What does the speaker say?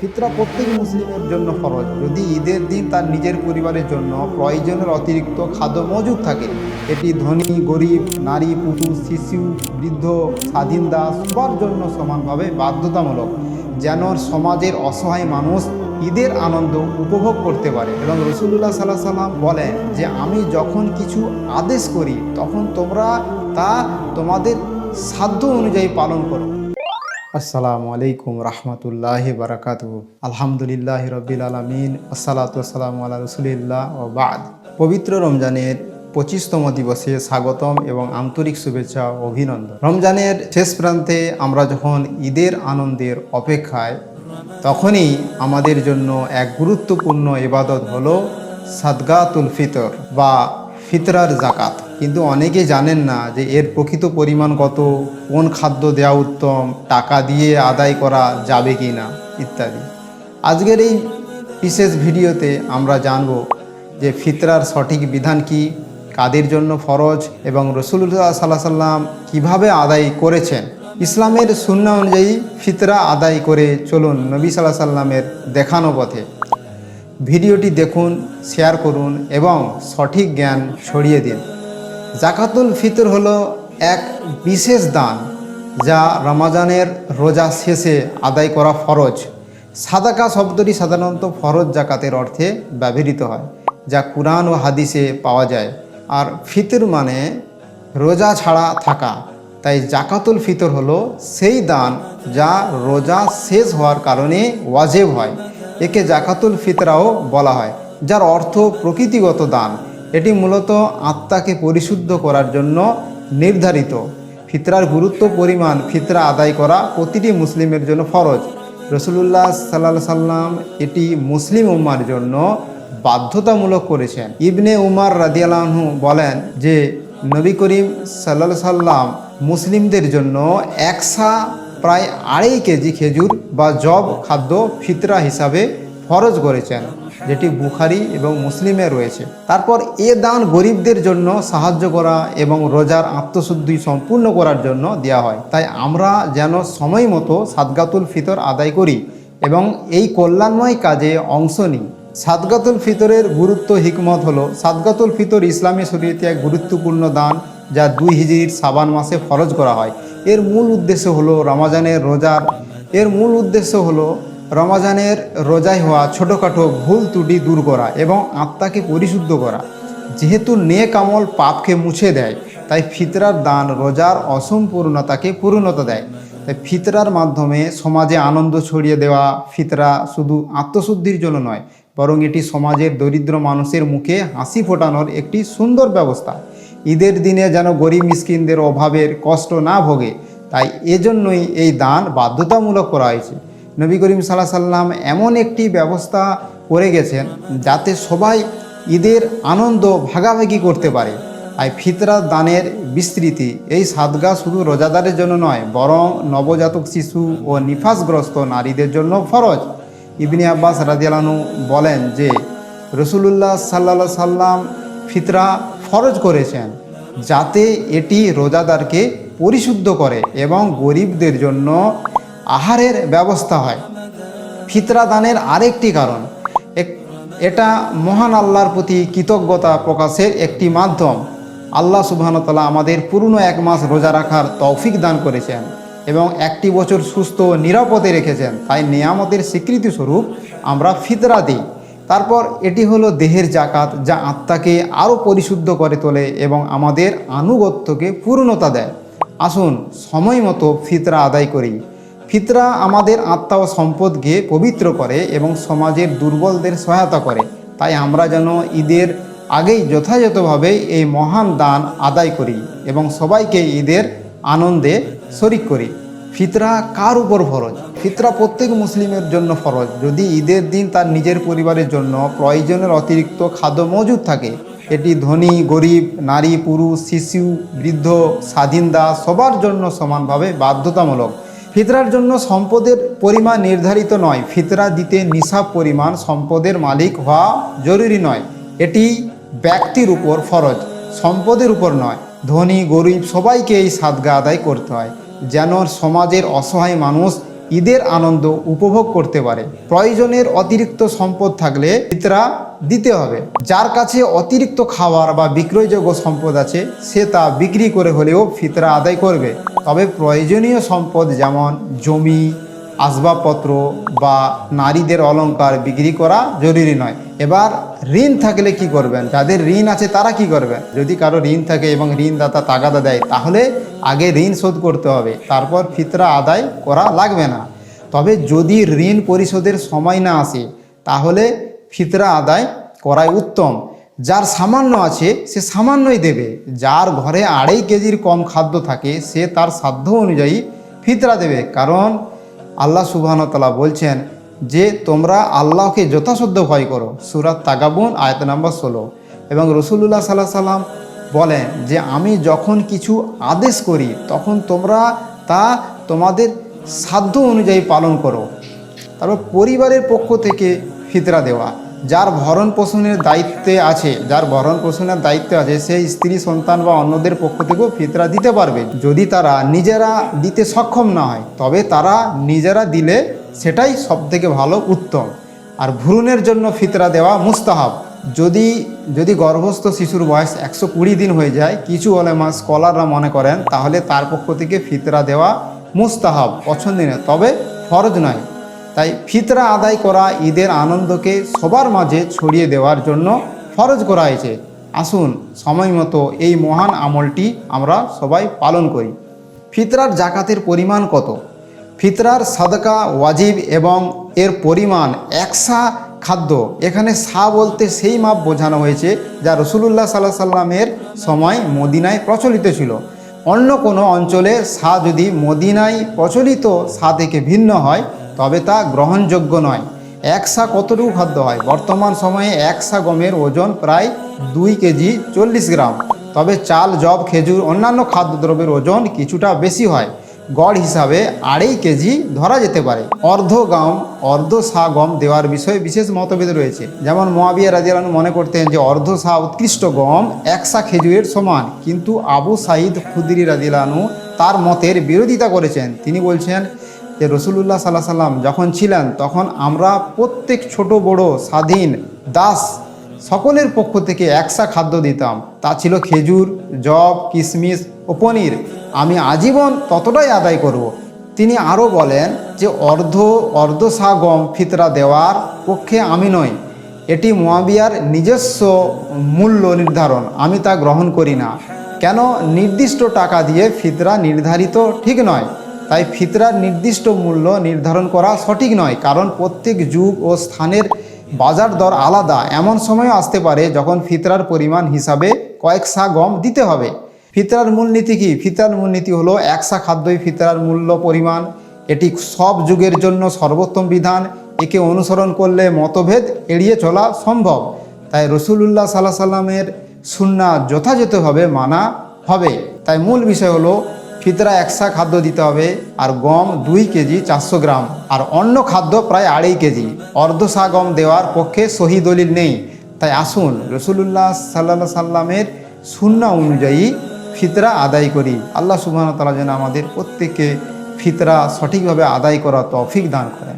ফিতরা প্রত্যেক মুসলিমের জন্য ফরজ। যদি ঈদের দিন তার নিজের পরিবারের জন্য প্রয়োজনের অতিরিক্ত খাদ্য মজুদ থাকে, এটি ধনী গরিব, নারী পুরুষ, শিশু, বৃদ্ধ, স্বাধীনতা সবার জন্য সমানভাবে বাধ্যতামূলক, যেন সমাজের অসহায় মানুষ ঈদের আনন্দ উপভোগ করতে পারে। এবং রসুল্লাহ সাল্লাহ সাল্লাম বলেন যে আমি যখন কিছু আদেশ করি তখন তোমরা তা তোমাদের সাধ্য অনুযায়ী পালন করো। আসসালামু আলাইকুম রহমতুল্লাহি বারাকাতুহু। আলহামদুলিল্লাহ রব্বিল আলামিন, আসসালাতু ওয়াসসালামু আলা রাসূলিল্লাহ ওয়া বাদ। পবিত্র রমজানের 25তম দিবসে স্বাগতম এবং আন্তরিক শুভেচ্ছা ও অভিনন্দন। রমজানের শেষ প্রান্তে আমরা যখন ঈদের আনন্দের অপেক্ষায়, তখনই আমাদের জন্য এক গুরুত্বপূর্ণ ইবাদত হলো সাদগাতুল ফিতর বা ফিতরার জাকাত। কিন্তু অনেকে জানেন না যে এর প্রকৃত পরিমাণ কত, কোন খাদ্য দেওয়া উত্তম, টাকা দিয়ে আদায় করা যাবে কি না ইত্যাদি। আজকের এই বিশেষ ভিডিওতে আমরা জানব যে ফিতরার সঠিক বিধান কি, কাদের জন্য ফরজ এবং রাসূলুল্লাহ সাল্লাল্লাহু আলাইহি সাল্লাম কীভাবে আদায় করেছেন। ইসলামের সুন্নাহ অনুযায়ী ফিতরা আদায় করে চলুন নবী সাল্লাল্লাহু আলাইহি সাল্লামের দেখানো পথে। ভিডিওটি দেখুন, শেয়ার করুন এবং সঠিক জ্ঞান ছড়িয়ে দিন। জাকাতুল ফিতর হলো এক বিশেষ দান যা রমজানের রোজা শেষে আদায় করা ফরজ। সাদাকা শব্দটি সাধারণত ফরজ জাকাতের অর্থে ব্যবহৃত হয়, যা কুরআন ও হাদিসে পাওয়া যায়। আর ফিতর মানে রোজা ছাড়া থাকা। তাই জাকাতুল ফিতর হলো সেই দান যা রোজা শেষ হওয়ার কারণে ওয়াজিব হয়। একে জাকাতুল ফিতরাও বলা হয়, যার অর্থ প্রকৃতিগত দান। এটি মূলত আত্মাকে পরিশুদ্ধ করার জন্য নির্ধারিত। ফিতরার গুরুত্ব পরিমাণ ফিতরা আদায় করা প্রতিটি মুসলিমের জন্য ফরজ। রাসূলুল্লাহ সাল্লাল্লাহু আলাইহি সাল্লাম এটি মুসলিম উম্মার জন্য বাধ্যতামূলক করেছেন। ইবনে উমর রাদিয়াল্লাহু আনহু বলেন যে নবী করিম সাল্লাল্লাহু আলাইহি সাল্লাম মুসলিমদের জন্য একসা প্রায় 2.5 কেজি খেজুর বা জব খাদ্য ফিতরা হিসাবে ফরজ করেছেন, যেটি বুখারী এবং মুসলিমে রয়েছে। তারপর এ দান গরিবদের জন্য সাহায্য করা এবং রোজার আত্মশুদ্ধি সম্পূর্ণ করার জন্য দেওয়া হয়। তাই আমরা যেন সময় মতো সাদগাতুল ফিতর আদায় করি এবং এই কল্যাণময় কাজে অংশ নিই। সাদগাতুল ফিতরের গুরুত্ব হিকমত হলো, সাদগাতুল ফিতর ইসলামী শরীয়তে এক গুরুত্বপূর্ণ দান যা 2 হিজরির শাবান মাসে ফরজ করা হয়। এর মূল উদ্দেশ্য হলো রমজানের রোজায় হওয়া ছোটোখাটো ভুল ত্রুটি দূর করা এবং আত্মাকে পরিশুদ্ধ করা। যেহেতু নেক আমল পাপকে মুছে দেয়, তাই ফিতরার দান রোজার অসম্পূর্ণতাকে পূর্ণতা দেয়। তাই ফিতরার মাধ্যমে সমাজে আনন্দ ছড়িয়ে দেওয়া। ফিতরা শুধু আত্মশুদ্ধির জন্য নয়, বরং এটি সমাজের দরিদ্র মানুষের মুখে হাসি ফোটানোর একটি সুন্দর ব্যবস্থা। ঈদের দিনে যেন গরিব মিসকিনদের অভাবের কষ্ট না ভোগে, তাই এজন্যই এই দান বাধ্যতামূলক করা হয়েছে। নবী করিম সাল্লাল্লাহু আলাইহি সাল্লাম এমন একটি ব্যবস্থা করে গেছেন যাতে সবাই ঈদের আনন্দ ভাগাভাগি করতে পারে। তাই ফিতরা দানের বিস্তৃতি। এই সাদগা শুধু রোজাদারের জন্য নয়, বরং নবজাতক শিশু ও নিফাসগ্রস্ত নারীদের জন্য ফরজ। ইবনে আব্বাস রাদিয়াল্লাহু আনহু বলেন যে রাসূলুল্লাহ সাল্লাল্লাহু আলাইহি সাল্লাম ফিতরা ফরজ করেছেন যাতে এটি রোজাদারকে পরিশুদ্ধ করে এবং গরিবদের জন্য আহারের ব্যবস্থা হয়। ফিতরা দানের আরেকটি কারণ, এটা মহান আল্লাহর প্রতি কৃতজ্ঞতা প্রকাশের একটি মাধ্যম। আল্লাহ সুবহানাহু ওয়া তাআলা আমাদের পুরনো 1 মাস রোজা রাখার তৌফিক দান করেছেন এবং 1টি বছর সুস্থ ও নিরাপদে রেখেছেন। তাই নেয়ামতের স্বীকৃতি স্বরূপ আমরা ফিতরা দিই। তারপর এটি হলো দেহের জাকাত, যা আত্মাকে আরও পরিশুদ্ধ করে তোলে এবং আমাদের আনুগত্যকে পূর্ণতা দেয়। আসুন সময় মতো ফিতরা আদায় করি। ফিতরা আমাদের আত্মা ও সম্পদকে পবিত্র করে এবং সমাজের দুর্বলদের সহায়তা করে। তাই আমরা যেন ঈদের আগেই যথাযথভাবে এই মহান দান আদায় করি এবং সবাইকে ঈদের আনন্দে শরিক করি। ফিতরা কার উপর ফরজ? ফিতরা প্রত্যেক মুসলিমের জন্য ফরজ। যদি ঈদের দিন তার নিজের পরিবারের জন্য প্রয়োজনের অতিরিক্ত খাদ্য মজুদ থাকে, এটি ধনী গরিব, নারী পুরুষ, শিশু, বৃদ্ধ, স্বাধীনতা সবার জন্য সমানভাবে বাধ্যতামূলক। ফিতরার জন্য সম্পদের পরিমাণ নির্ধারিত নয়। ফিতরা দিতে নিসাব পরিমাণ সম্পদের মালিক হওয়া জরুরি নয়। এটি ব্যক্তির উপর ফরজ, সম্পদের উপর নয়। ধনী গরিব সবাইকে এই সাদগা আদায় করতে হয়, যেন সমাজের অসহায় মানুষ ঈদের আনন্দ উপভোগ করতে পারে। প্রয়োজনের অতিরিক্ত সম্পদ থাকলে ফিতরা দিতে হবে। যার কাছে অতিরিক্ত খাবার বা বিক্রয়যোগ্য সম্পদ আছে সে তা বিক্রি করে হলেও ফিতরা আদায় করবে। তবে প্রয়োজনীয় সম্পদ যেমন জমি, আসবাবপত্র বা নারীদের অলংকার বিক্রি করা জরুরি নয়। এবার ঋণ থাকলে কি করবেন? যাদের ঋণ আছে তারা কি করবেন? যদি কারো ঋণ থাকে এবং ঋণদাতা তাগাদা দেয় তাহলে আগে ঋণ শোধ করতে হবে, তারপর ফিতরা আদায় করা লাগবে না। তবে যদি ঋণ পরিশোধের সময় না আসে তাহলে ফিতরা আদায় করাই উত্তম। যার সামান্য আছে সে সামান্যই দেবে। যার ঘরে 2.5 কেজির কম খাদ্য থাকে সে তার সাধ্য অনুযায়ী ফিতরা দেবে। কারণ আল্লাহ সুবহানাহু ওয়া তাআলা বলছেন যে তোমরা আল্লাহকে যথাসাধ্য ভয় করো, সূরা তাগাবুন আয়াত নম্বর 16। এবং রাসূলুল্লাহ সাল্লাল্লাহু আলাইহি ওয়াসাল্লাম বলেন যে আমি যখন কিছু আদেশ করি তখন তোমরা তা তোমাদের সাধ্য অনুযায়ী পালন করো। তারপর পরিবারের পক্ষ থেকে ফিতরা দেওয়া। যার ভরণ পোষণের দায়িত্বে আছে সেই স্ত্রী, সন্তান বা অন্যদের পক্ষ থেকেও ফিতরা দিতে পারবে যদি তারা নিজেরা দিতে সক্ষম না হয়। তবে তারা নিজেরা দিলে সেটাই সবথেকে ভালো, উত্তম। আর ভ্রূণের জন্য ফিতরা দেওয়া মুস্তাহাব। যদি গর্ভস্থ শিশুর বয়স 120 দিন হয়ে যায়, কিছু ওলামা স্কলাররা মনে করেন তাহলে তার পক্ষ থেকে ফিতরা দেওয়া মুস্তাহাব, পছন্দনীয়, তবে ফরজ নয়। তাই ফিতরা আদায় করা ঈদের আনন্দকে সবার মাঝে ছড়িয়ে দেওয়ার জন্য ফরজ করা হয়েছে। আসুন সময় মতো এই মহান আমলটি আমরা সবাই পালন করি। ফিতরার জাকাতের পরিমাণ কত? ফিতরার সাদকা ওয়াজিব এবং এর পরিমাণ একসা খাদ্য। এখানে সা বলতে সেই মাপ বোঝানো হয়েছে যা রাসূলুল্লাহ সাল্লাল্লাহু আলাইহি ওয়াসাল্লামের সময় মদিনায় প্রচলিত ছিল। অন্য কোনো অঞ্চলে সা যদি মদিনায় প্রচলিত সা থেকে ভিন্ন হয় তবে তা গ্রহণযোগ্য নয়। একসা কতটুকু খাদ্য হয়? বর্তমান সময়ে একসা গমের ওজন প্রায় 2 কেজি 40 গ্রাম। তবে চাল, জব, খেজুর অন্যান্য খাদ্যদ্রব্যের ওজন কিছুটা বেশি হয়। গড় হিসাবে 2.5 কেজি ধরা যেতে পারে। অর্ধ সা গম দেওয়ার বিষয়ে বিশেষ মতভেদ রয়েছে। যেমন মুয়াবিয়া রাদিয়াল্লাহু আনহু মনে করতেন যে অর্ধ সা উৎকৃষ্ট গম 1 সা খেজুরের সমান, কিন্তু আবু সাঈদ খুদরি রাদিয়াল্লাহু আনহু তার মতের বিরোধিতা করেছেন। তিনি বলছেন যে রাসূলুল্লাহ সাল্লাল্লাহু আলাইহি ওয়াসাল্লাম যখন ছিলেন তখন আমরা প্রত্যেক ছোট বড়, স্বাধীন, দাস সকলের পক্ষ থেকে 1 সা খাদ্য দিতাম। তা ছিল খেজুর, জব, কিশমিশ ও পনির। আমি আজীবন ততটাই আদায় করব। তিনি আরও বলেন যে অর্ধ সা গম ফিতরা দেওয়ার পক্ষে আমি নই। এটি মুয়াবিয়ার নিজস্ব মূল্য নির্ধারণ, আমি তা গ্রহণ করি না। কেন? নির্দিষ্ট টাকা দিয়ে ফিতরা নির্ধারিত ঠিক নয়। তাই ফিতরার নির্দিষ্ট মূল্য নির্ধারণ করা সঠিক নয়, কারণ প্রত্যেক যুগ ও স্থানের বাজার দর আলাদা। এমন সময়ও আসতে পারে যখন ফিতরার পরিমাণ হিসাবে কয়েক সা গম দিতে হবে। ফিতরার মূলনীতি কি? ফিতরার মূলনীতি হলো 1 সা খাদ্যই ফিতরার মূল্য পরিমাণ। এটি সব যুগের জন্য সর্বোত্তম বিধান। একে অনুসরণ করলে মতভেদ এড়িয়ে চলা সম্ভব। তাই রাসূলুল্লাহ সাল্লাল্লাহু আলাইহি ওয়াসাল্লামের সুন্নাহ যথাযথভাবে মানা হবে। তাই মূল বিষয় হলো ফিতরা 1 সা খাদ্য দিতে হবে, আর গম 2 কেজি 400 গ্রাম, আর অন্য খাদ্য প্রায় 2.5 কেজি। অর্ধ সা গম দেওয়ার পক্ষে সহি দলিল নেই। তাই আসুন রাসূলুল্লাহ সাল্লাল্লাহু আলাইহি ওয়াসাল্লামের সুন্নাহ অনুযায়ী ফিতরা আদায় করি। আল্লাহ সুবহানাহু ওয়া তাআলা যেন আমাদের প্রত্যেককে ফিতরা সঠিকভাবে আদায় করা তৌফিক দান করেন।